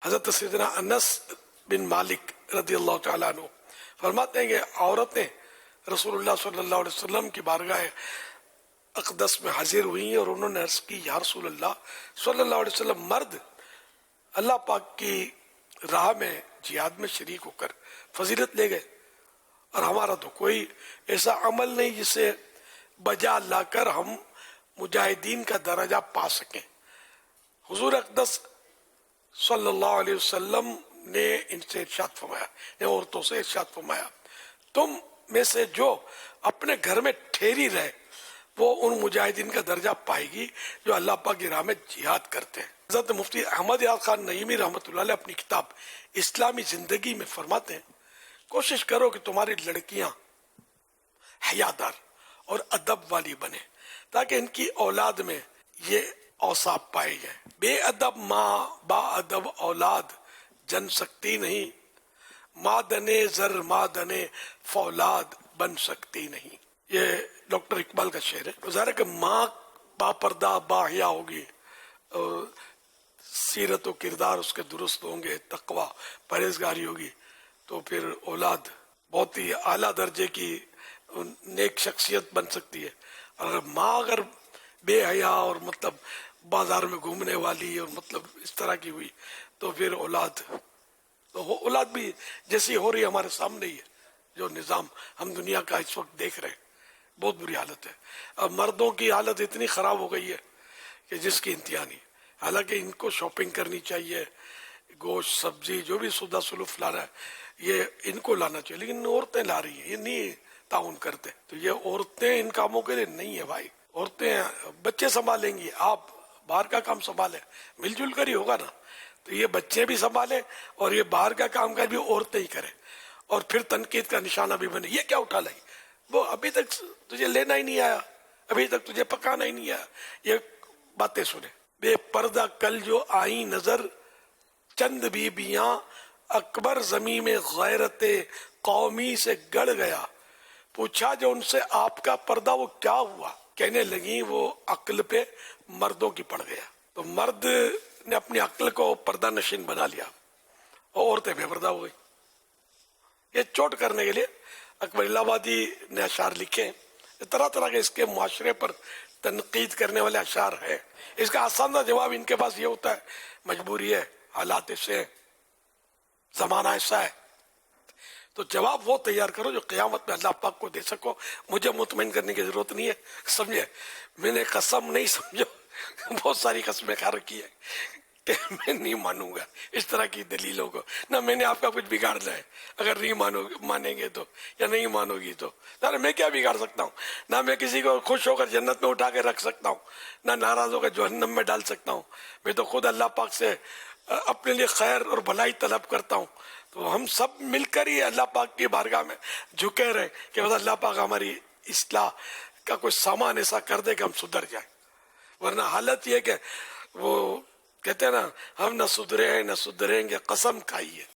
حضرت سیدنا انس بن مالک رضی اللہ تعالیٰ عنہ فرماتے ہیں کہ عورتیں رسول اللہ صلی اللہ علیہ وسلم کی بارگاہ اقدس میں حاضر ہوئی اور انہوں نے عرض کی یا رسول اللہ صلی اللہ علیہ وسلم، مرد اللہ پاک کی راہ میں جہاد میں شریک ہو کر فضیلت لے گئے، اور ہمارا تو کوئی ایسا عمل نہیں جسے بجا لا کر ہم مجاہدین کا درجہ پا سکیں۔ حضور اقدس صلی اللہ علیہ وسلم نے ان سے ارشاد فرمایا، عورتوں سے ارشاد فرمایا، تم میں سے جو اپنے گھر میں ٹھہری رہے وہ ان مجاہدین کا درجہ پائے گی جو اللہ پاک کی راہ میں جہاد کرتے ہیں۔ حضرت مفتی احمد یار خان نعیمی رحمۃ اللہ علیہ اپنی کتاب اسلامی زندگی میں فرماتے ہیں، کوشش کرو کہ تمہاری لڑکیاں حیادار اور ادب والی بنے تاکہ ان کی اولاد میں یہ اوصاف پائے جائیں۔ بے ادب ماں با ادب اولاد جن سکتی نہیں، مادنے زر مادنے فولاد بن سکتی نہیں۔ یہ ڈاکٹر اقبال کا شعر ہے۔ ظاہر ہے کہ ماں با پردہ با حیا ہوگی، سیرت و کردار اس کے درست ہوں گے، تقوی پرہیزگاری ہوگی، تو پھر اولاد بہت ہی اعلیٰ درجے کی نیک شخصیت بن سکتی ہے۔ اگر ماں اگر بے حیا اور مطلب بازار میں گھومنے والی اور مطلب اس طرح کی ہوئی تو پھر اولاد بھی جیسی ہو رہی ہے ہمارے سامنے ہی ہے۔ جو نظام ہم دنیا کا اس وقت دیکھ رہے ہیں بہت بری حالت ہے۔ اب مردوں کی حالت اتنی خراب ہو گئی ہے کہ جس کی انتہا نہیں۔ حالانکہ ان کو شاپنگ کرنی چاہیے، گوشت سبزی جو بھی سودا سلوف لانا ہے یہ ان کو لانا چاہیے، لیکن عورتیں لا رہی ہیں، یہ نہیں تعاون کرتے۔ تو یہ عورتیں ان کاموں کے لیے نہیں ہے بھائی۔ عورتیں بچے سنبھالیں گی، آپ باہر کا کام سنبھالیں، مل جل کر ہی ہوگا نا۔ تو یہ بچے بھی سنبھالیں اور یہ باہر کا کام کر بھی عورتیں ہی کریں، اور پھر تنقید کا نشانہ بھی بنے۔ یہ کیا اٹھا لائی، وہ ابھی تک تجھے لینا ہی نہیں آیا، ابھی تک تجھے پکانا ہی نہیں آیا، یہ باتیں سنیں۔ بے پردہ کل جو آئی نظر چند بیبیاں، اکبر زمین میں غیرت قومی سے گڑ گیا، پوچھا جو ان سے آپ کا پردہ وہ کیا ہوا، کہنے لگی وہ عقل پہ مردوں کی پڑ گیا۔ تو مرد نے اپنی عقل کو پردہ نشین بنا لیا اور عورتیں بے پردہ ہو گئی۔ یہ چوٹ کرنے کے لیے اکبر الہ آبادی نے اشعار لکھے، طرح طرح کے اس کے معاشرے پر تنقید کرنے والے اشعار ہیں۔ اس کا آسان سا جواب ان کے پاس یہ ہوتا ہے، مجبوری ہے، حالات ایسے ہیں، زمانہ ایسا ہے۔ تو جواب وہ تیار کرو جو قیامت میں اللہ پاک کو دے سکو۔ مجھے مطمئن کرنے کی ضرورت نہیں ہے، سمجھے؟ میں نے قسم نہیں سمجھو، بہت ساری قسمیں کھا رکھی ہے کہ میں نہیں مانوں گا اس طرح کی دلیلوں کو، نہ میں نے آپ کا کچھ بگاڑنا ہے۔ اگر نہیں مانیں گے تو یا نہیں مانو گی تو میں کیا بگاڑ سکتا ہوں؟ نہ میں کسی کو خوش ہو کر جنت میں اٹھا کے رکھ سکتا ہوں، نہ ناراض ہو کر جہنم میں ڈال سکتا ہوں۔ میں تو خود اللہ پاک سے اپنے لیے خیر اور بھلائی طلب کرتا ہوں۔ تو ہم سب مل کر ہی اللہ پاک کی بارگاہ میں جھکے رہے کہ بس اللہ پاک ہماری اصلاح کا کوئی سامان ایسا کر دے کہ ہم سدھر جائیں، ورنہ حالت یہ کہ وہ کہتے ہیں نا، ہم نہ سدھرے ہیں نہ سدھریں گے، قسم کھائی ہے۔